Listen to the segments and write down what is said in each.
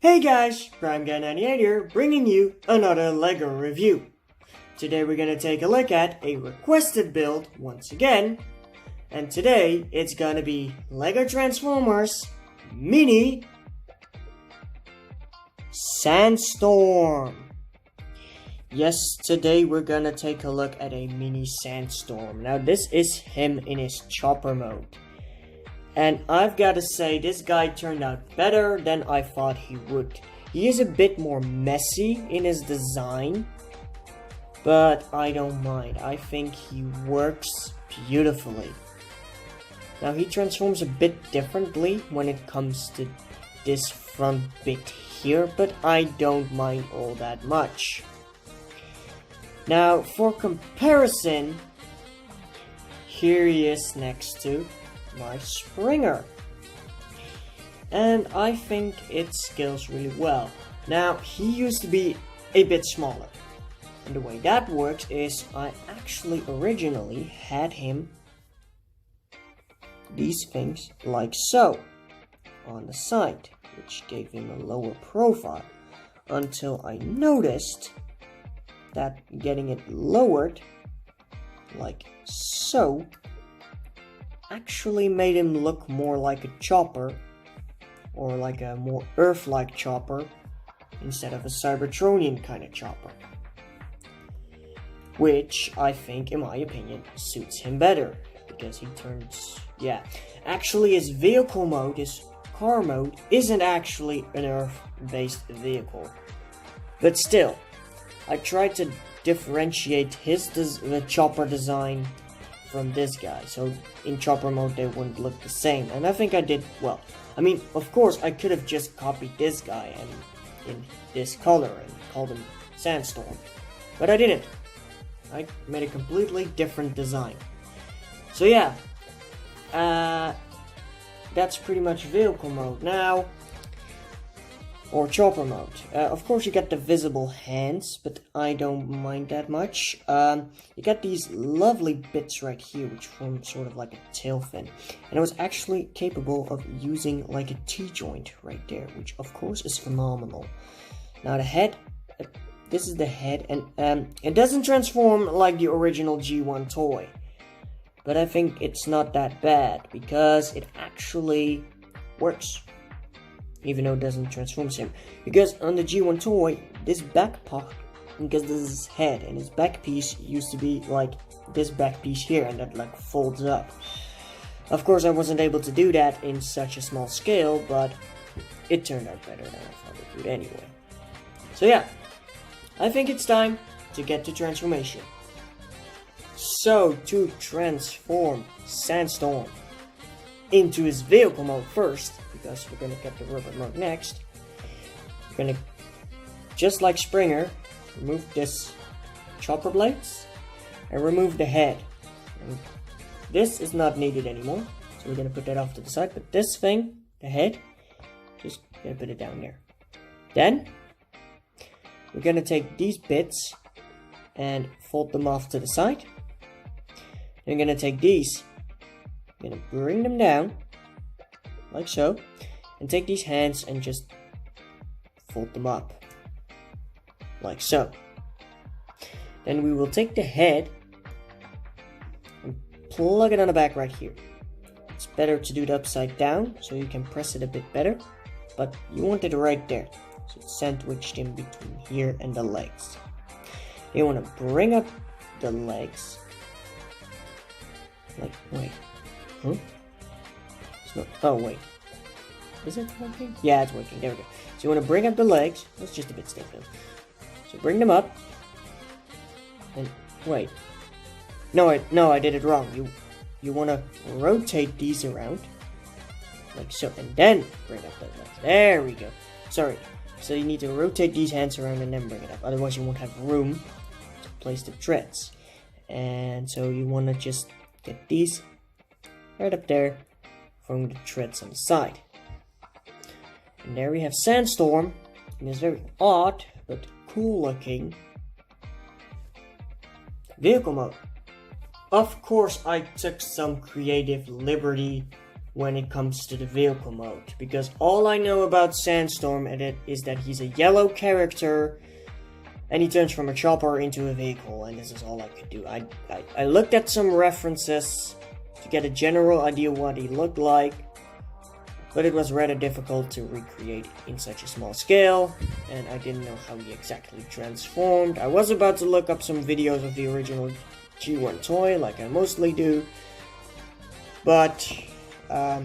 Hey guys, PrimeGuy98 here, bringing you another LEGO review. Today we're gonna take a look at a requested build once again, and today it's gonna be LEGO Transformers Mini Sandstorm. Yes, today we're gonna take a look at a Mini Sandstorm. Now this is him in his chopper mode. And I've got to say, this guy turned out better than I thought he would. He is a bit more messy in his design, but I don't mind. I think he works beautifully. Now he transforms a bit differently when it comes to this front bit here, but I don't mind all that much. Now for comparison, here he is next to my Springer, and I think it scales really well. Now he used to be a bit smaller, and the way that works is I actually originally had him these things like so on the side, which gave him a lower profile, until I noticed that getting it lowered like so actually made him look more like a chopper, or like a more Earth-like chopper instead of a Cybertronian kind of chopper, which I think, in my opinion, suits him better, because he turns, actually his vehicle mode, his car mode, isn't actually an Earth-based vehicle, but still, I tried to differentiate the chopper design from this guy, so in chopper mode they wouldn't look the same, and I think I did well. I mean, of course I could have just copied this guy and in this color and called him Sandstorm, but I didn't. I made a completely different design. So yeah, that's pretty much vehicle mode now, or chopper mode. Of course you get the visible hands, but I don't mind that much. You got these lovely bits right here, which form sort of like a tail fin. And I was actually capable of using like a T-joint right there, which of course is phenomenal. Now the head, this is the head, and it doesn't transform like the original G1 toy. But I think it's not that bad, because it actually works, even though it doesn't transform him. Because on the G1 toy, this back part, because this is his head, and his back piece used to be like this back piece here, and that like folds up. Of course I wasn't able to do that in such a small scale, but it turned out better than I thought it would anyway. So yeah, I think it's time to get to transformation. So to transform Sandstorm into his vehicle mode first, because we're gonna get the robot mode next, we're gonna, just like Springer, remove this chopper blades and remove the head. And this is not needed anymore, so we're gonna put that off to the side. But this thing, the head, just gonna put it down there. Then we're gonna take these bits and fold them off to the side. Then we're gonna take these, I'm gonna bring them down like so, and take these hands and just fold them up like so. Then we will take the head and plug it on the back right here. It's better to do it upside down so you can press it a bit better, but you want it right there, so it's sandwiched in between here and the legs. You want to bring up the legs like, wait, it's not, oh wait, is it working? Yeah, it's working, there we go. So you want to bring up the legs, that's just a bit stiff though. So bring them up, and wait, no I did it wrong. You want to rotate these around, like so, and then bring up the legs, there we go. Sorry, so you need to rotate these hands around and then bring it up, otherwise you won't have room to place the treads. And so you want to just get these right up there from the treads on the side. And there we have Sandstorm, and it's very odd but cool looking vehicle mode. Of course I took some creative liberty when it comes to the vehicle mode, because all I know about Sandstorm is that he's a yellow character and he turns from a chopper into a vehicle, and this is all I could do. I looked at some references to get a general idea what he looked like, but it was rather difficult to recreate in such a small scale, and I didn't know how he exactly transformed. I was about to look up some videos of the original G1 toy, like I mostly do, but I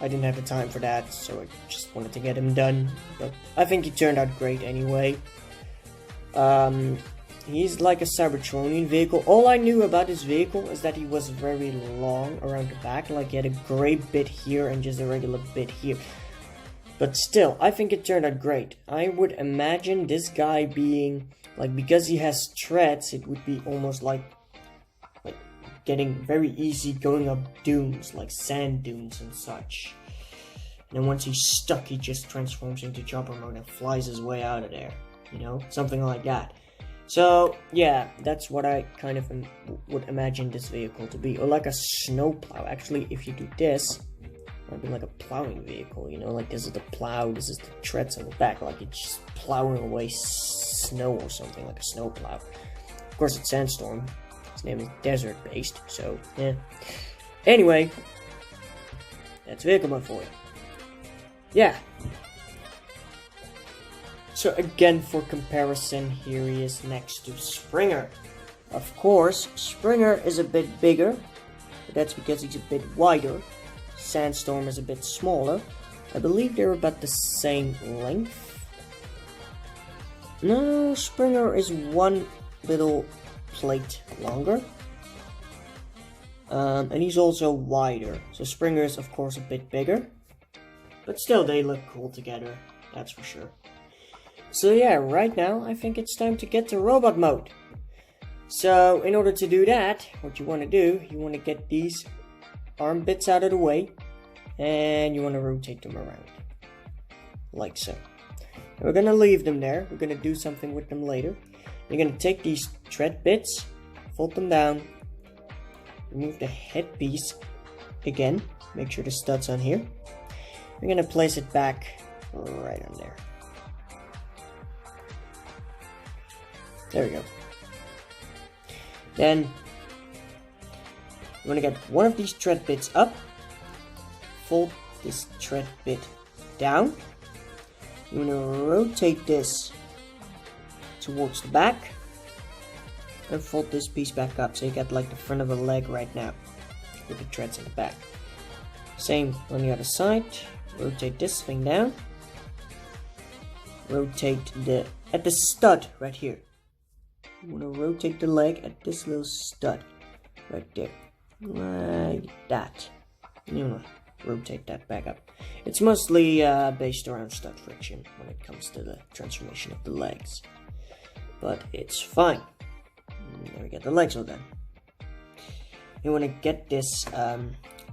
didn't have the time for that, so I just wanted to get him done. But I think he turned out great anyway. He's like a Cybertronian vehicle. All I knew about this vehicle is that he was very long around the back, like he had a gray bit here and just a regular bit here. But still, I think it turned out great. I would imagine this guy being, like, because he has treads, it would be almost like getting very easy going up dunes, like sand dunes and such. And then once he's stuck, he just transforms into chopper mode and flies his way out of there. You know, something like that. So, yeah, that's what I kind of would imagine this vehicle to be. Or like a snowplow. Actually, if you do this, it might be like a plowing vehicle, you know? Like, this is the plow, this is the treads on the back. Like, it's just plowing away snow or something, like a snowplow. Of course, it's Sandstorm. His name is desert-based, so, yeah. Anyway, that's vehicle mode for you. Yeah. So again, for comparison, here he is next to Springer. Of course, Springer is a bit bigger, but that's because he's a bit wider. Sandstorm is a bit smaller. I believe they're about the same length. No, Springer is one little plate longer. And he's also wider. So Springer is of course a bit bigger. But still, they look cool together, that's for sure. So yeah, right now I think it's time to get to robot mode. So in order to do that, what you want to do, you want to get these arm bits out of the way, and you want to rotate them around, like so. And we're going to leave them there, we're going to do something with them later. You're going to take these tread bits, fold them down, remove the headpiece again, make sure the stud's on here. We're going to place it back right on there. There we go. Then you want to get one of these tread bits up, fold this tread bit down. You want to rotate this towards the back and fold this piece back up, so you got like the front of a leg right now with the treads in the back. Same on the other side. Rotate this thing down. Rotate at the stud right here. You want to rotate the leg at this little stud right there, like that. You want to rotate that back up. It's mostly based around stud friction when it comes to the transformation of the legs, but it's fine. And there we get the legs all done. You want to get this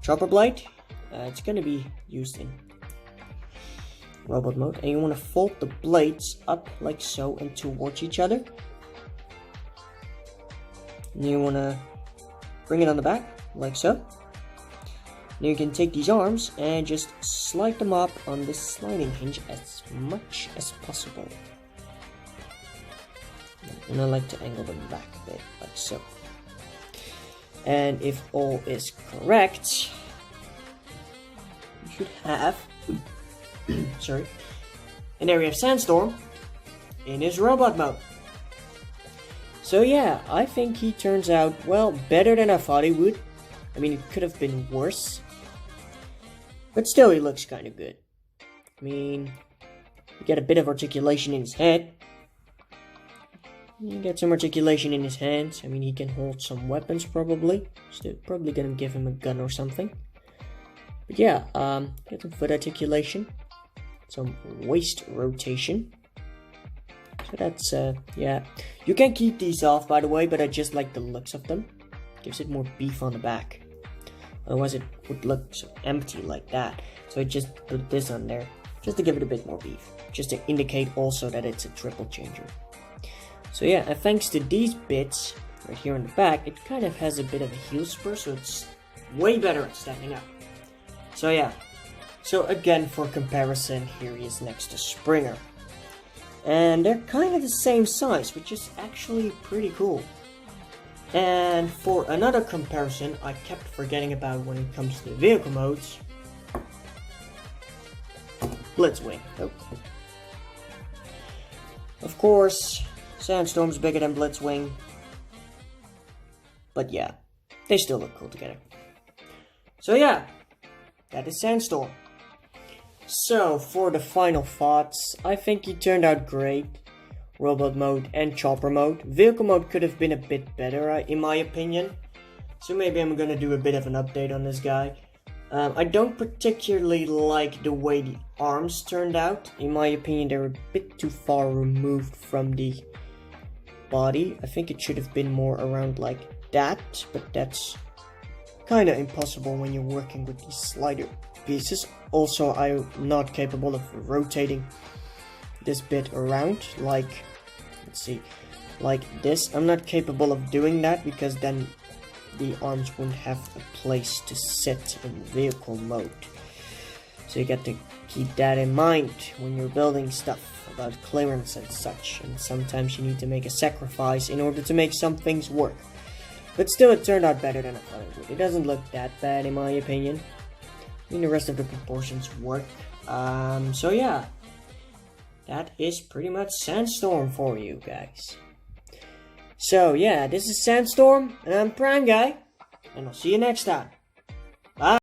chopper blade. It's going to be used in robot mode, and you want to fold the blades up like so and towards each other. And you want to bring it on the back, like so. Now you can take these arms and just slide them up on this sliding hinge as much as possible. And I like to angle them back a bit, like so. And if all is correct, you should have sorry, an area of Sandstorm in his robot mode. So yeah, I think he turns out, well, better than I thought he would. I mean, it could have been worse, but still he looks kind of good. I mean, you get a bit of articulation in his head. You get some articulation in his hands. I mean, he can hold some weapons probably. Still probably gonna give him a gun or something. But yeah, get some foot articulation, some waist rotation. So that's, yeah. You can keep these off, by the way, but I just like the looks of them. Gives it more beef on the back. Otherwise it would look so empty like that. So I just put this on there, just to give it a bit more beef. Just to indicate also that it's a triple changer. So yeah, and thanks to these bits, right here on the back, it kind of has a bit of a heel spur, so it's way better at standing up. So yeah. So again, for comparison, here he is next to Springer. And they're kind of the same size, which is actually pretty cool. And for another comparison I kept forgetting about when it comes to vehicle modes, Blitzwing. Oh. Of course, Sandstorm's bigger than Blitzwing. But yeah, they still look cool together. So yeah, that is Sandstorm. So for the final thoughts, I think he turned out great. Robot mode and chopper mode. Vehicle mode could have been a bit better in my opinion. So maybe I'm gonna do a bit of an update on this guy. I don't particularly like the way the arms turned out. In my opinion, they're a bit too far removed from the body. I think it should have been more around like that, but that's kind of impossible when you're working with these slider pieces. Also, I'm not capable of rotating this bit around, like, let's see, like this. I'm not capable of doing that because then the arms wouldn't have a place to sit in vehicle mode. So you got to keep that in mind when you're building stuff about clearance and such, and sometimes you need to make a sacrifice in order to make some things work. But still, it turned out better than I thought it would. It doesn't look that bad in my opinion. I mean, the rest of the proportions work. So yeah, that is pretty much Sandstorm for you guys. So yeah, this is Sandstorm, and I'm Prime Guy, and I'll see you next time. Bye!